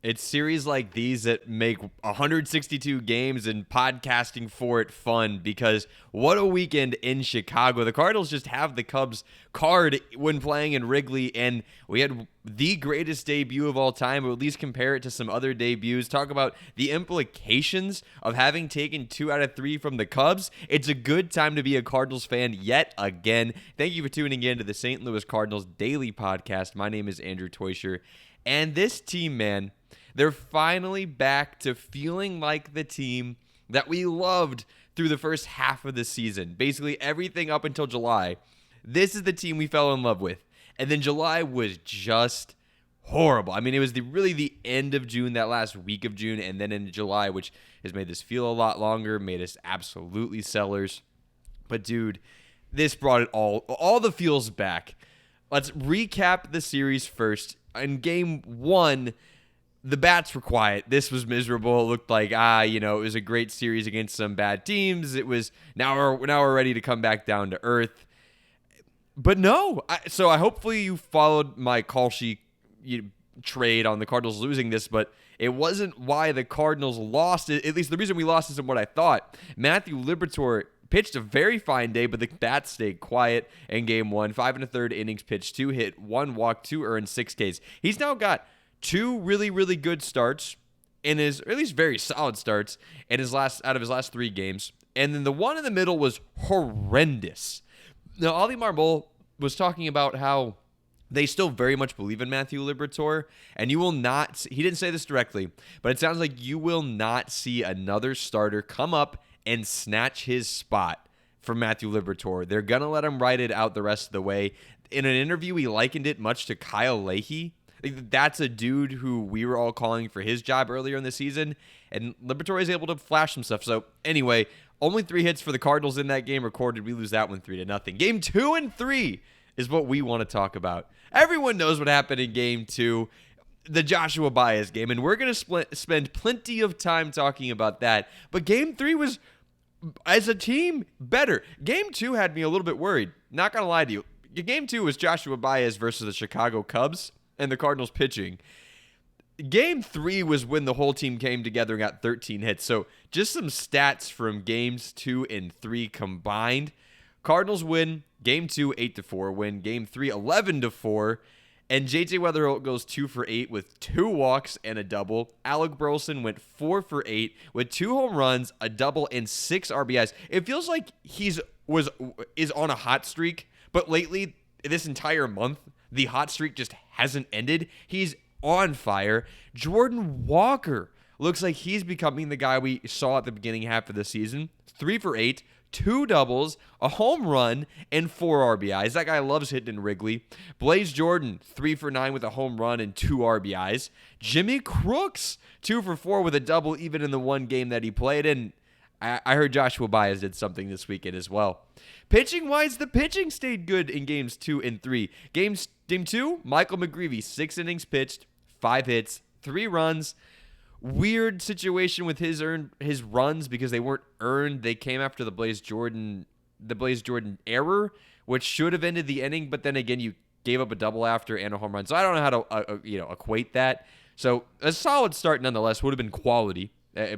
It's series like these that make 162 games and podcasting for it fun because what a weekend in Chicago. The Cardinals just have the Cubs card when playing in Wrigley, and we had the greatest debut of all time, or at least compare it to some other debuts. Talk about the implications of having taken 2 out of 3 from the Cubs. It's a good time to be a Cardinals fan yet again. Thank you for tuning in to the St. Louis Cardinals Daily Podcast. My name is Andrew Teuscher, and this team, man, they're finally back to feeling like the team that we loved through the first half of the season. Basically, everything up until July. This is the team we fell in love with. And then July was just horrible. I mean, it was really the end of June, that last week of June, and then into July, which has made this feel a lot longer, made us absolutely sellers. But, dude, this brought it all the feels back. Let's recap the series first. In game 1, the bats were quiet. This was miserable. It looked like, it was a great series against some bad teams. It was, now we're ready to come back down to earth. But no. So hopefully you followed my call sheet trade on the Cardinals losing this, but it wasn't why the Cardinals lost. At least the reason we lost isn't what I thought. Matthew Liberatore pitched a very fine day, but the bats stayed quiet in game 1. 5 1/3 innings pitched, 2 hit, 1 walk, 2 earned, 6 Ks. He's now got 2 really, really good starts or at least very solid starts out of his last 3 games. And then the one in the middle was horrendous. Now, Oli Marmol was talking about how they still very much believe in Matthew Liberatore, and you will not, he didn't say this directly, but it sounds like you will not see another starter come up and snatch his spot from Matthew Liberatore. They're going to let him ride it out the rest of the way. In an interview, he likened it much to Kyle Leahy. That's a dude who we were all calling for his job earlier in the season, and Liberatore is able to flash some stuff. So anyway, only 3 hits for the Cardinals in that game recorded. We lose that one 3-0. Game 2 and 3 is what we want to talk about. Everyone knows what happened in game 2, the Joshua Baez game, and we're going to spend plenty of time talking about that. But game 3 was, as a team, better. Game 2 had me a little bit worried. Not going to lie to you. Game 2 was Joshua Baez versus the Chicago Cubs and the Cardinals pitching. Game 3 was when the whole team came together and got 13 hits. So just some stats from games 2 and 3 combined. Cardinals win game 2, 8-4. Win game 3, 11-4. And J.J. Weatherholt goes 2 for 8 with 2 walks and a double. Alec Burleson went 4 for 8 with 2 home runs, a double, and 6 RBIs. It feels like is on a hot streak, but lately, this entire month, the hot streak just hasn't ended. He's on fire. Jordan Walker looks like he's becoming the guy we saw at the beginning half of the season. 3 for 8, 2 doubles, a home run, and 4 RBIs. That guy loves hitting in Wrigley. Blaze Jordan, 3 for 9 with a home run and 2 RBIs. Jimmy Crooks, 2 for 4 with a double even in the one game that he played. And I heard Joshua Baez did something this weekend as well. Pitching-wise, the pitching stayed good in games 2 and 3. Game 2, Michael McGreevy, 6 innings pitched, 5 hits, 3 runs. Weird situation with his runs because they weren't earned. They came after the Blaze Jordan error, which should have ended the inning, but then again, you gave up a double after and a home run. So I don't know how to equate that. So a solid start nonetheless, would have been quality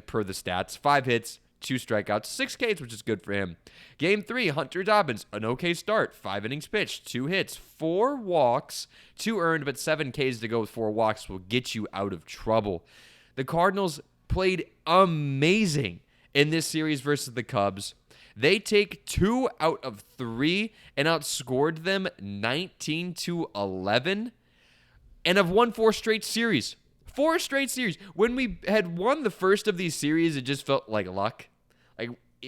per the stats. 5 hits, 2 strikeouts, 6 Ks, which is good for him. Game 3, Hunter Dobbins, an okay start. 5 innings pitched, 2 hits, 4 walks, 2 earned, but 7 Ks to go with 4 walks will get you out of trouble. The Cardinals played amazing in this series versus the Cubs. They take 2 out of 3 and outscored them 19-11 and have won 4 straight series. 4 straight series. When we had won the first of these series, it just felt like luck.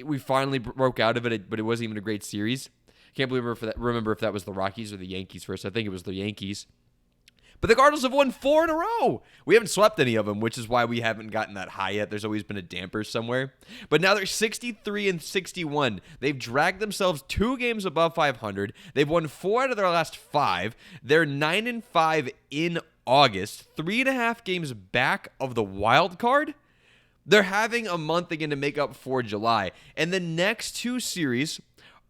We finally broke out of it, but it wasn't even a great series. Can't remember if that was the Rockies or the Yankees first. I think it was the Yankees. But the Cardinals have won 4 in a row. We haven't swept any of them, which is why we haven't gotten that high yet. There's always been a damper somewhere. But now they're 63-61. They've dragged themselves 2 games above 500. They've won 4 out of their last 5. They're 9-5 in August, 3.5 games back of the wild card. They're having a month again to make up for July. And the next 2 series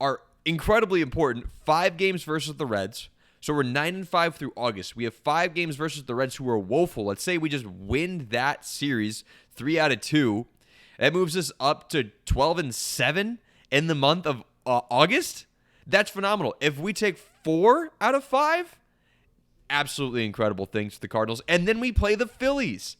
are incredibly important. 5 games versus the Reds. So we're 9-5 through August. We have 5 games versus the Reds, who are woeful. Let's say we just win that series 3 out of 2. That moves us up to 12-7 in the month of August. That's phenomenal. If we take 4 out of 5, absolutely incredible things for the Cardinals. And then we play the Phillies.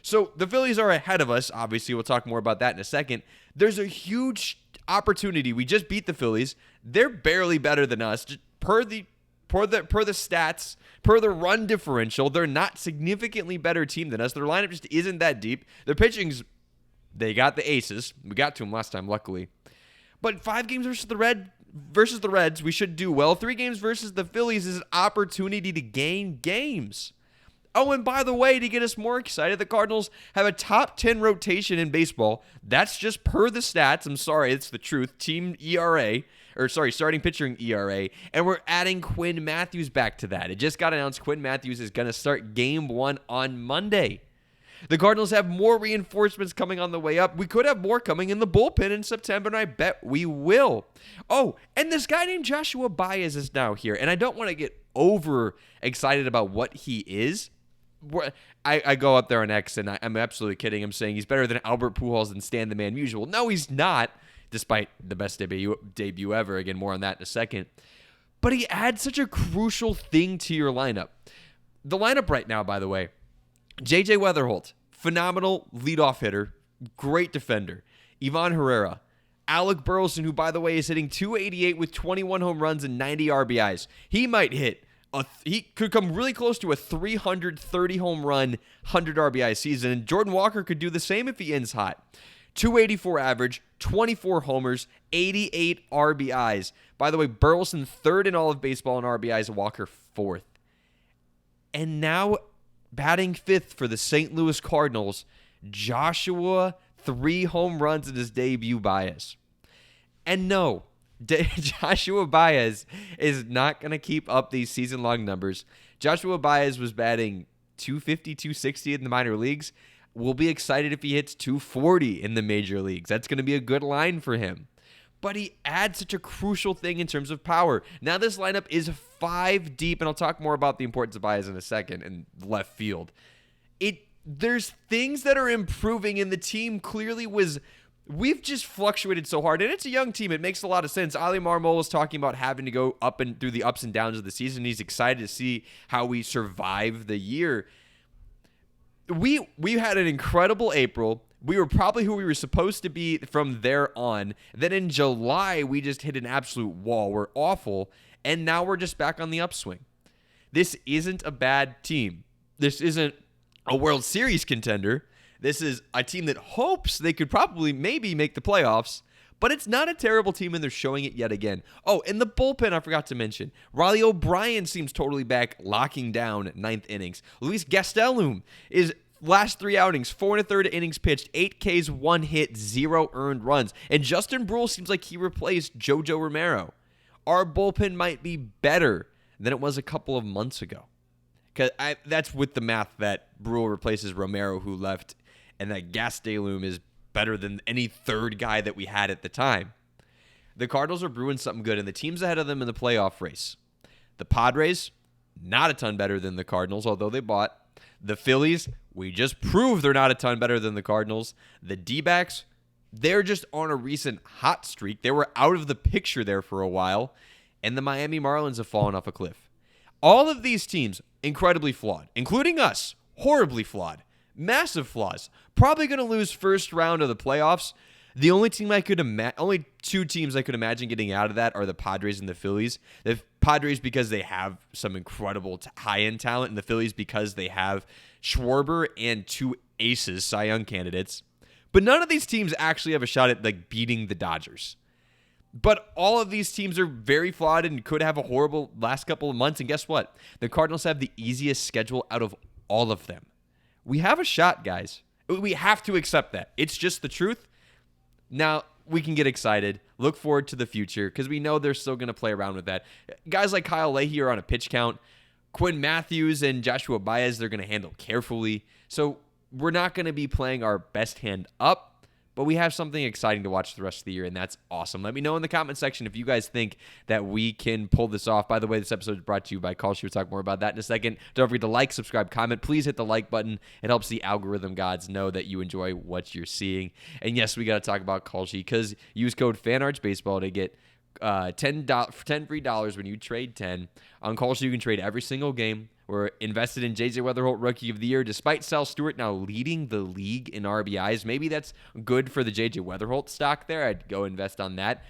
So the Phillies are ahead of us. Obviously, we'll talk more about that in a second. There's a huge opportunity. We just beat the Phillies. They're barely better than us. Per the stats, per the run differential, they're not significantly better team than us. Their lineup just isn't that deep. Their pitching's, they got the aces. We got to them last time, luckily. But 5 games versus the Reds, we should do well. 3 games versus the Phillies is an opportunity to gain games. Oh, and by the way, to get us more excited, the Cardinals have a top 10 rotation in baseball. That's just per the stats. I'm sorry, it's the truth. Starting pitching ERA. And we're adding Quinn Matthews back to that. It just got announced Quinn Matthews is going to start game 1 on Monday. The Cardinals have more reinforcements coming on the way up. We could have more coming in the bullpen in September, and I bet we will. Oh, and this guy named Joshua Baez is now here, and I don't want to get over excited about what he is. I go up there on X, and I'm absolutely kidding. I'm saying he's better than Albert Pujols and Stan the Man Musial. No, he's not, despite the best debut ever. Again, more on that in a second. But he adds such a crucial thing to your lineup. The lineup right now, by the way, J.J. Weatherholt, phenomenal leadoff hitter, great defender. Ivan Herrera, Alec Burleson, who, by the way, is hitting .288 with 21 home runs and 90 RBIs. He might hit. He could come really close to a 330 home run, 100 RBI season. And Jordan Walker could do the same if he ends hot. 284 average, 24 homers, 88 RBIs. By the way, Burleson third in all of baseball in RBIs, Walker fourth. And now batting fifth for the St. Louis Cardinals, Joshua, 3 home runs in his debut. Baez. And no, Joshua Baez is not going to keep up these season-long numbers. Joshua Baez was batting 250, 260 in the minor leagues. We'll be excited if he hits 240 in the major leagues. That's going to be a good line for him. But he adds such a crucial thing in terms of power. Now this lineup is 5 deep, and I'll talk more about the importance of Baez in a second in left field. There's things that are improving, and the team clearly was... We've just fluctuated so hard, and it's a young team. It makes a lot of sense. Ali Marmol was talking about having to go up and through the ups and downs of the season. He's excited to see how we survive the year. We had an incredible April. We were probably who we were supposed to be from there on. Then in July, we just hit an absolute wall. We're awful, and now we're just back on the upswing. This isn't a bad team. This isn't a World Series contender. This is a team that hopes they could probably maybe make the playoffs, but it's not a terrible team, and they're showing it yet again. Oh, and the bullpen I forgot to mention. Riley O'Brien seems totally back, locking down 9th innings. Luis Gastelum is last 3 outings, 4 1/3 innings pitched, 8 Ks, 1 hit, 0 earned runs. And Justin Brule seems like he replaced JoJo Romero. Our bullpen might be better than it was a couple of months ago. Because that's with the math that Brule replaces Romero, who left, and that Gastelum is better than any third guy that we had at the time. The Cardinals are brewing something good, and the teams ahead of them in the playoff race. The Padres, not a ton better than the Cardinals, although they bought. The Phillies, we just proved they're not a ton better than the Cardinals. The D-backs, they're just on a recent hot streak. They were out of the picture there for a while, and the Miami Marlins have fallen off a cliff. All of these teams, incredibly flawed, including us, horribly flawed. Massive flaws. Probably going to lose first round of the playoffs. The only only 2 teams I could imagine getting out of that are the Padres and the Phillies. The Padres because they have some incredible high-end talent, and the Phillies because they have Schwarber and 2 aces, Cy Young candidates. But none of these teams actually have a shot at beating the Dodgers. But all of these teams are very flawed and could have a horrible last couple of months. And guess what? The Cardinals have the easiest schedule out of all of them. We have a shot, guys. We have to accept that. It's just the truth. Now, we can get excited, look forward to the future, because we know they're still going to play around with that. Guys like Kyle Leahy are on a pitch count. Quinn Matthews and Joshua Baez, they're going to handle carefully. So we're not going to be playing our best hand up, but we have something exciting to watch the rest of the year, and that's awesome. Let me know in the comment section if you guys think that we can pull this off. By the way, this episode is brought to you by Kalshi. We'll talk more about that in a second. Don't forget to like, subscribe, comment. Please hit the like button. It helps the algorithm gods know that you enjoy what you're seeing. And yes, we got to talk about Kalshi because use code FANARCHBASEBALL to get $10 free dollars when you trade 10. On Kalshi, you can trade every single game. We're invested in J.J. Weatherholt, Rookie of the Year, despite Sal Stewart now leading the league in RBIs. Maybe that's good for the J.J. Weatherholt stock there. I'd go invest on that.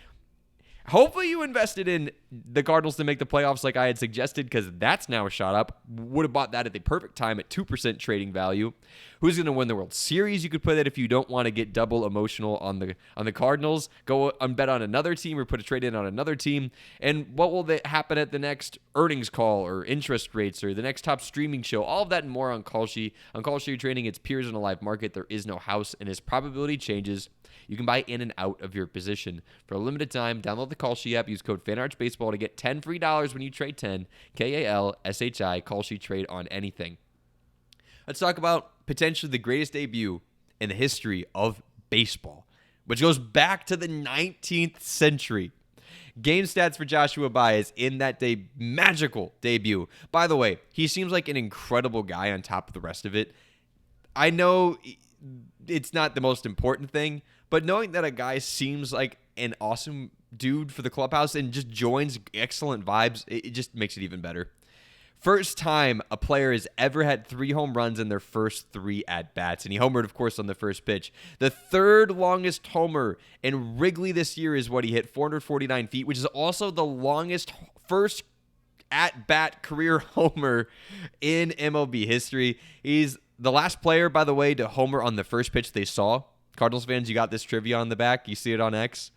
Hopefully you invested in the Cardinals to make the playoffs like I had suggested, because that's now shot up. Would have bought that at the perfect time at 2% trading value. Who's going to win the World Series? You could put that if you don't want to get double emotional on the Cardinals. Go and bet on another team or put a trade in on another team. And what will happen at the next earnings call or interest rates or the next top streaming show? All of that and more on Kalshi. On Kalshi, you're trading its peers in a live market. There is no house, and as probability changes, you can buy in and out of your position. For a limited time, download the Kalshi app. Use code FANARCHBASEBALL to get $10 free when you trade 10. KALSHI, Kalshi trade on anything. Let's talk about potentially the greatest debut in the history of baseball, which goes back to the 19th century. Game stats for Joshua Baez in that magical debut. By the way, he seems like an incredible guy on top of the rest of it. I know it's not the most important thing, but knowing that a guy seems like an awesome dude for the clubhouse and just joins excellent vibes, it just makes it even better. First time a player has ever had 3 home runs in their first 3 at-bats, and he homered, of course, on the first pitch. The third longest homer in Wrigley this year is what he hit, 449 feet, which is also the longest first at-bat career homer in MLB history. He's the last player, by the way, to homer on the first pitch they saw. Cardinals fans, you got this trivia on the back. You see it on X.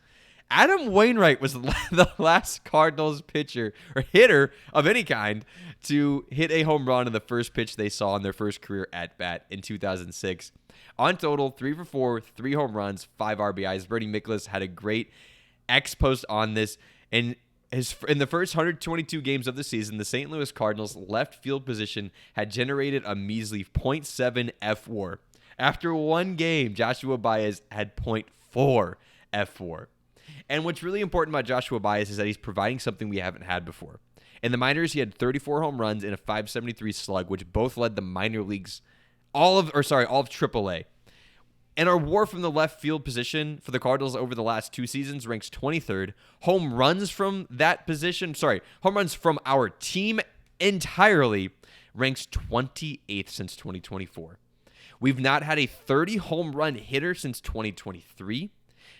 Adam Wainwright was the last Cardinals pitcher or hitter of any kind to hit a home run on the first pitch they saw in their first career at-bat in 2006. On total, 3 for 4, 3 home runs, 5 RBIs. Bernie Miklasz had a great X post on this. And in the first 122 games of the season, the St. Louis Cardinals left field position had generated a measly .7 F4. After one game, Joshua Baez had .4 F4. And what's really important about Joshua Baez is that he's providing something we haven't had before. In the minors, he had 34 home runs and a .573 slug, which both led the minor leagues, all of AAA. And our WAR from the left field position for the Cardinals over the last 2 seasons ranks 23rd. Home runs from our team entirely ranks 28th since 2024. We've not had a 30 home run hitter since 2023.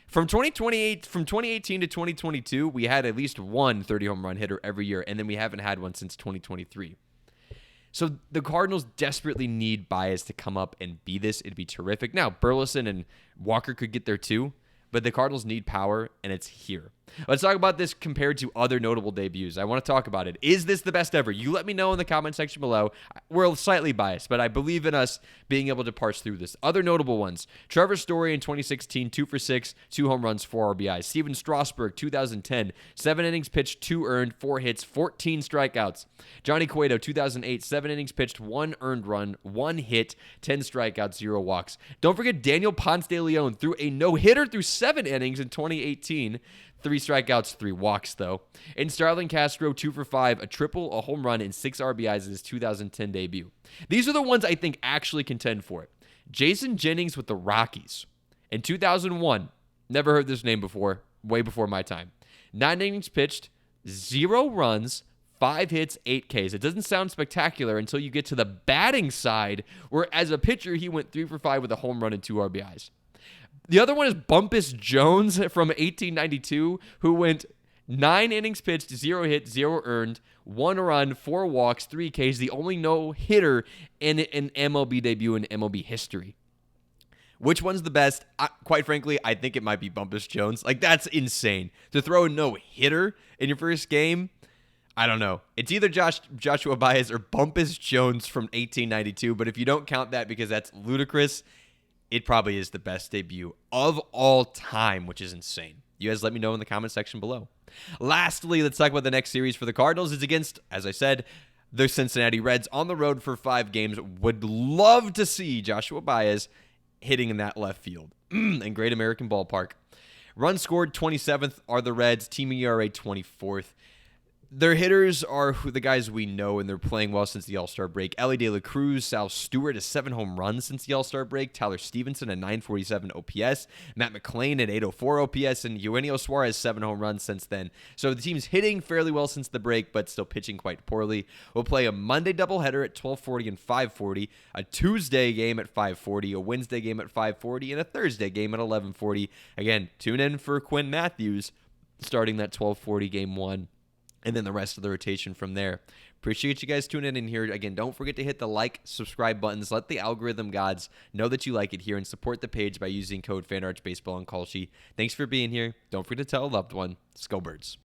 From 2018 to 2022, we had at least one 30 home run hitter every year, and then we haven't had one since 2023. So the Cardinals desperately need Baez to come up and be this. It'd be terrific. Now, Burleson and Walker could get there too, but the Cardinals need power, and it's here. Let's talk about this compared to other notable debuts. I want to talk about it. Is this the best ever? You let me know in the comment section below. We're slightly biased, but I believe in us being able to parse through this. Other notable ones. Trevor Story in 2016, 2 for 6, 2 home runs, 4 RBIs. Steven Strasburg, 2010, 7 innings pitched, 2 earned, 4 hits, 14 strikeouts. Johnny Cueto, 2008, 7 innings pitched, 1 earned run, 1 hit, 10 strikeouts, 0 walks. Don't forget Daniel Ponce de Leon threw a no-hitter through 7 innings in 2018. 3 strikeouts, 3 walks, though. And Starlin Castro, 2 for 5, a triple, a home run, and 6 RBIs in his 2010 debut. These are the ones I think actually contend for it. Jason Jennings with the Rockies. In 2001, never heard this name before, way before my time. 9 innings pitched, 0 runs, 5 hits, 8 Ks. It doesn't sound spectacular until you get to the batting side, where as a pitcher, he went 3 for 5 with a home run and 2 RBIs. The other one is Bumpus Jones from 1892, who went 9 innings pitched, 0 hit, 0 earned, 1 run, 4 walks, 3 Ks, the only no-hitter in an MLB debut in MLB history. Which one's the best? Quite frankly, I think it might be Bumpus Jones. Like, that's insane. To throw a no-hitter in your first game, I don't know. It's either Joshua Baez or Bumpus Jones from 1892, but if you don't count that because that's ludicrous, it probably is the best debut of all time, which is insane. You guys let me know in the comment section below. Lastly, let's talk about the next series for the Cardinals. It's against, as I said, the Cincinnati Reds on the road for 5 games. Would love to see Joshua Baez hitting in that left field in Great American Ballpark. Runs scored 27th are the Reds, team ERA 24th. Their hitters are the guys we know, and they're playing well since the All-Star break. Elly De La Cruz, Sal Stewart has 7 home runs since the All-Star break. Tyler Stevenson at 947 OPS. Matt McClain at 804 OPS. And Eugenio Suarez 7 home runs since then. So the team's hitting fairly well since the break, but still pitching quite poorly. We'll play a Monday doubleheader at 12:40 and 5:40, a Tuesday game at 5:40, a Wednesday game at 5:40, and a Thursday game at 11:40. Again, tune in for Quinn Matthews starting that 12:40 game 1. And then the rest of the rotation from there. Appreciate you guys tuning in here. Again, don't forget to hit the like, subscribe buttons. Let the algorithm gods know that you like it here and support the page by using code FanArchBaseball on Call Sheet. Thanks for being here. Don't forget to tell a loved one. Let's go Birds.